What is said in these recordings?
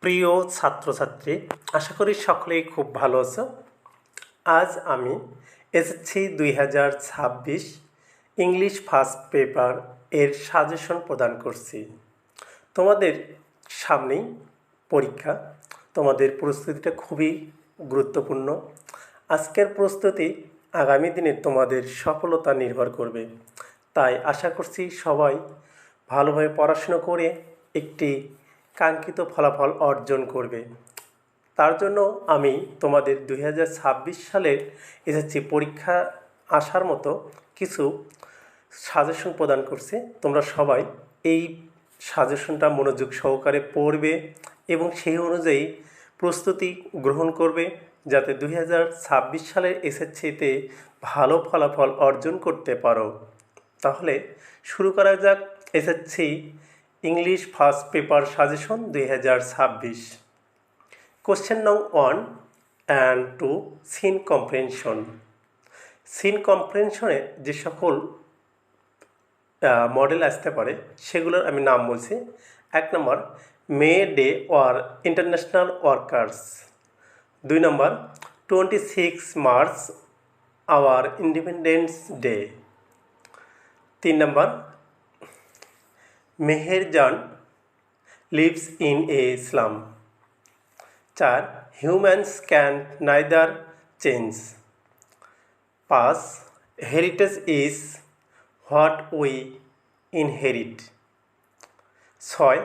প্রিয় ছাত্রছাত্রী, আশা করি সকলেই খুব ভালো আছো। আজ আমি এসএসসি 2026 ইংলিশ ফার্স্ট পেপার এর সাজেশন প্রদান করছি। তোমাদের সামনেই পরীক্ষা, তোমাদের প্রস্তুতিটা খুবই গুরুত্বপূর্ণ। আজকের প্রস্তুতি আগামী দিনে তোমাদের সফলতা নির্ভর করবে। তাই আশা করছি সবাই ভালোভাবে পড়াশুনো করে একটি কাঙ্ক্ষিত ফলাফল অর্জন করবে। তার জন্য আমি তোমাদের 2026 সালের এসএসসি পরীক্ষা আসার মতো কিছু সাজেশন প্রদান করছি। তোমরা সবাই এই সাজেশনটা মনোযোগ সহকারে পড়বে এবং সেই অনুযায়ী প্রস্তুতি গ্রহণ করবে, যাতে 2026 সালের এসএসসিতে ভালো ফলাফল অর্জন করতে পারো। তাহলে শুরু করা যাক SSC English first paper suggestion 2026। Question নং 1 অ্যান্ড 2, সিন কম্প্রেনশন। সিন কম্প্রেনশনে যে সকল মডেল আসতে পারে সেগুলোর আমি নাম বলছি। 1 নম্বর, May Day or international workers. 2 নম্বর, 26 মার্চ আওয়ার ইন্ডিপেন্ডেন্স ডে। 3 নম্বর, Meherjan lives in a slum. 4, humans can neither change. 5, heritage is what we inherit. 6,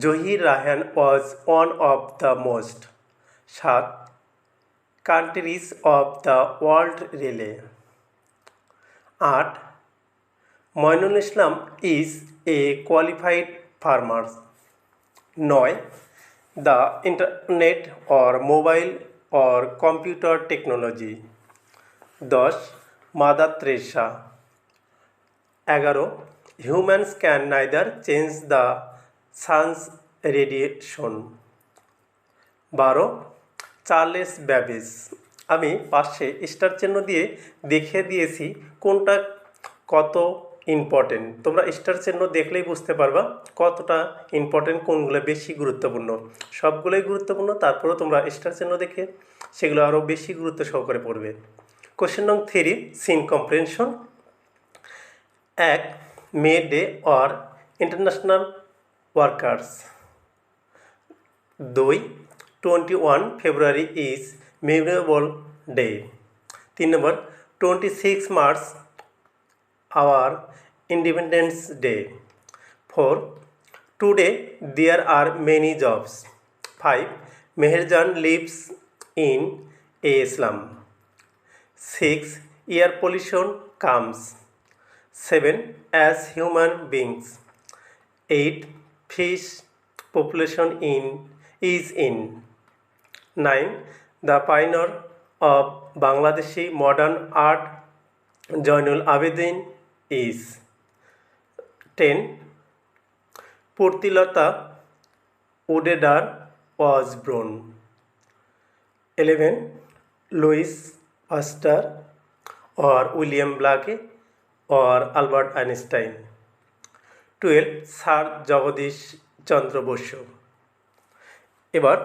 Zohir Rahan was one of the most 7 countries of the world relay. 8, Moinul Islam is a qualified farmer. 9, the internet or mobile or computer technology. 10, Mother Teresa. 11, humans can neither change the sun's radiation. 12, Charles Babbage. আমি পাশে star চিহ্ন দিয়ে দেখিয়ে দিয়েছি কোনটা কত important. তোমরা star চিহ্ন দেখলেই বুঝতে পারবা কতটা ইম্পর্টেন্ট, কোনগুলো বেশি গুরুত্বপূর্ণ। সবগুলোই গুরুত্বপূর্ণ, তারপরেও তোমরা স্টার চিহ্ন দেখে সেগুলো আরও বেশি গুরুত্ব সহকারে পড়বে। কোশ্চেন নং 3, seen comprehension. 1, May Day or international workers. 2, 21 February is memorable day. 3 number, 26 March our independence Day. 4, today there are many jobs. 5, Meherjan lives in a slum. 6, air pollution comes. 7, as human beings. 8, fish population is in. 9, the pioneer of Bangladeshi modern art Zainul Abidin is. 10, Purtilata Udedar was born. 11, Louis Pasteur or William Blake or Albert Einstein. 12, sir Jagadish Chandra Basu. এবার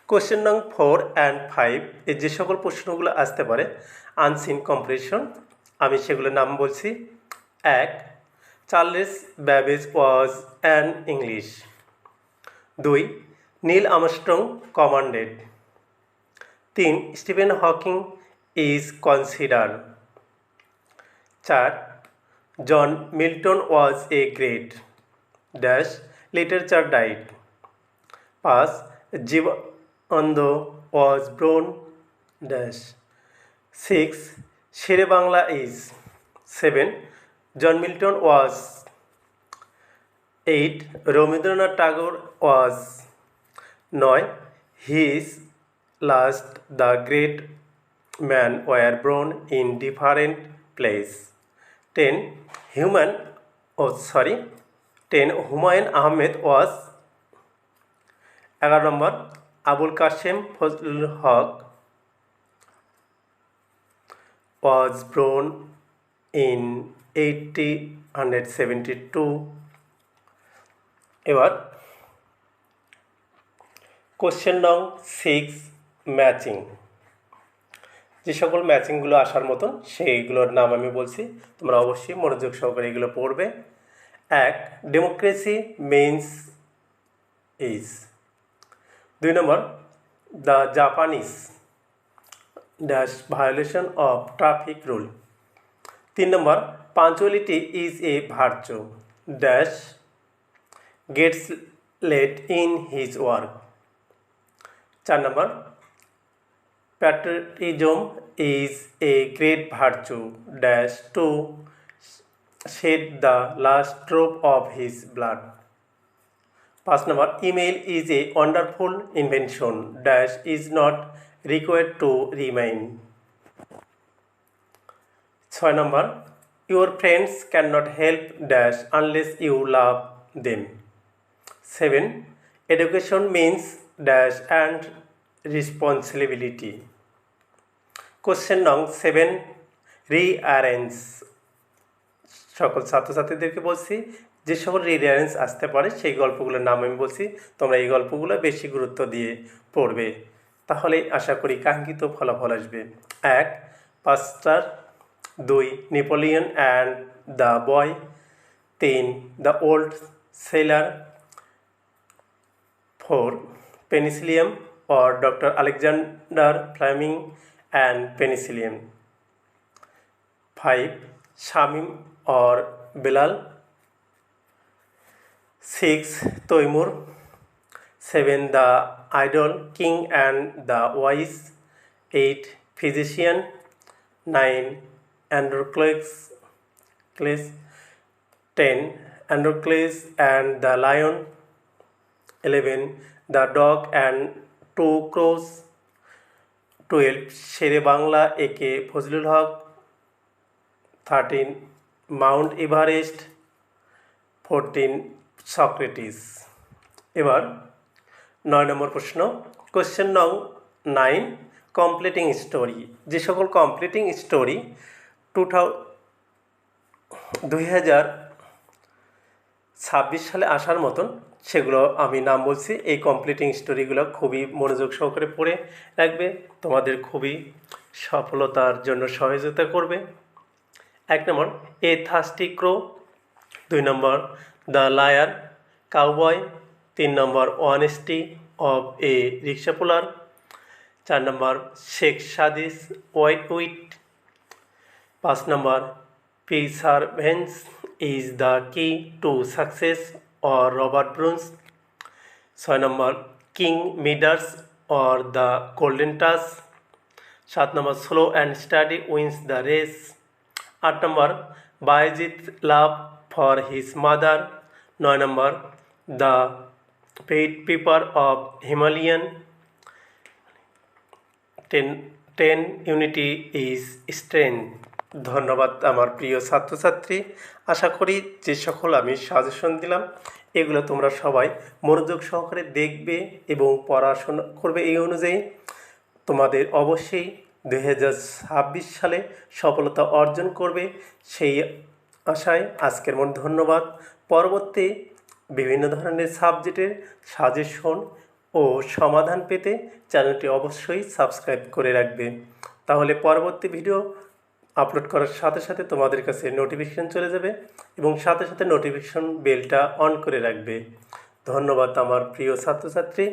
question নং 4 and 5 এর যে সকল প্রশ্নগুলো আসতে পারে unseen compression, আমি সেগুলোর নাম বলছি। 1, Charles Babbage was an English. 2, Neil Armstrong commanded. 3, Stephen Hawking is considered. 4, John Milton was a great dash literature died. 5, Jivanando was born dash. 6, Shere Bangla is. 7, John Milton was. 8, Rabindranath Tagore was. 9, his last the great men were born in different place. 10, 10, Humayun Ahmed was. 11 number, Abul Kashem Fazlul Haque was born in 1872. এবার question নং 6 matching. যে সকল ম্যাচিংগুলো আসার মতন সেইগুলোর নাম আমি বলছি, তোমরা অবশ্যই মনোযোগ সহকারে এগুলো পড়বে। 1. Democracy means is. 2 number, the Japanese dash violation of traffic rule. 3 number, punctuality is a virtue dash gets late in his work. 4 number, patriotism is a great virtue dash to shed the last drop of his blood. 5 number, email is a wonderful invention dash is not required to remain. 6 number, your friends cannot help dash unless you love them. 7. Education means dash and responsibility. Question নং 7 rearrange. সকল ছাত্রছাত্রীদেরকে বলছি যে সকল rearrange আসতে পারে সেই গল্পগুলোর নাম আমি বলছি, তোমরা এই গল্পগুলো বেশি গুরুত্ব দিয়ে পড়বে, তাহলে আশা করি কাঙ্ক্ষিত ফলাফল আসবে। 1. পাস্টার। 2. Napoleon and the boy. 3. The old seller. 4. Penicillium or Dr. Alexander Fleming and penicillin. 5. Shamim or Bilal. 6. Toimur. 7. The Idol King and the Wise. 8. Physician. 9. Androcles. 10. Androcles and the Lion. 11. The Dog and Two Crows. 12. শেরে বাংলা একে ফজলুল হক। 13. Mount Everest. 14. Socrates. এবার 9 নম্বর প্রশ্ন, question নং 9 completing story. যে সকল completing story 2026 সালে আসার মতন সেগুলো আমি নাম বলছি। এই কমপ্লিটিং স্টোরিগুলো খুবই মনোযোগ সহকারে পড়ে রাখবে, তোমাদের খুবই সফলতার জন্য সহযোগিতা করবে। 1 নম্বর, a thirsty crow. 2 number, the liar cowboy. 3 নম্বর, honesty of a rickshaw puller. 4 নম্বর, শেখ সাদিস উইট। 5 নম্বর, perseverance is the key to success or Robert Burns. 6 number, King Midas or the golden touch. 7 number, slow and study wins the race. 8 number, Bayezid love for his mother. 9 number, the pied piper of Hamelin. 10 unity is strength. ধন্যবাদ আমার প্রিয় ছাত্রছাত্রী, আশা করি যে সকল আমি suggestion দিলাম এগুলো তোমরা সবাই মনোযোগ সহকারে দেখবে এবং পড়াশোনা করবে। এই অনুযায়ী তোমাদের অবশ্যই 2026 সালে সফলতা অর্জন করবে, সেই আশায় আজকের মতো ধন্যবাদ। পরবর্তী বিভিন্ন ধরনের সাবজেক্টের সাজেশন ও সমাধান পেতে চ্যানেলটি অবশ্যই সাবস্ক্রাইব করে রাখবে, তাহলে পরবর্তী ভিডিও আপলোড করার সাথে সাথে তোমাদের কাছে নোটিফিকেশান চলে যাবে এবং সাথে সাথে নোটিফিকেশান বেলটা অন করে রাখবে। ধন্যবাদ আমার প্রিয় ছাত্রছাত্রী।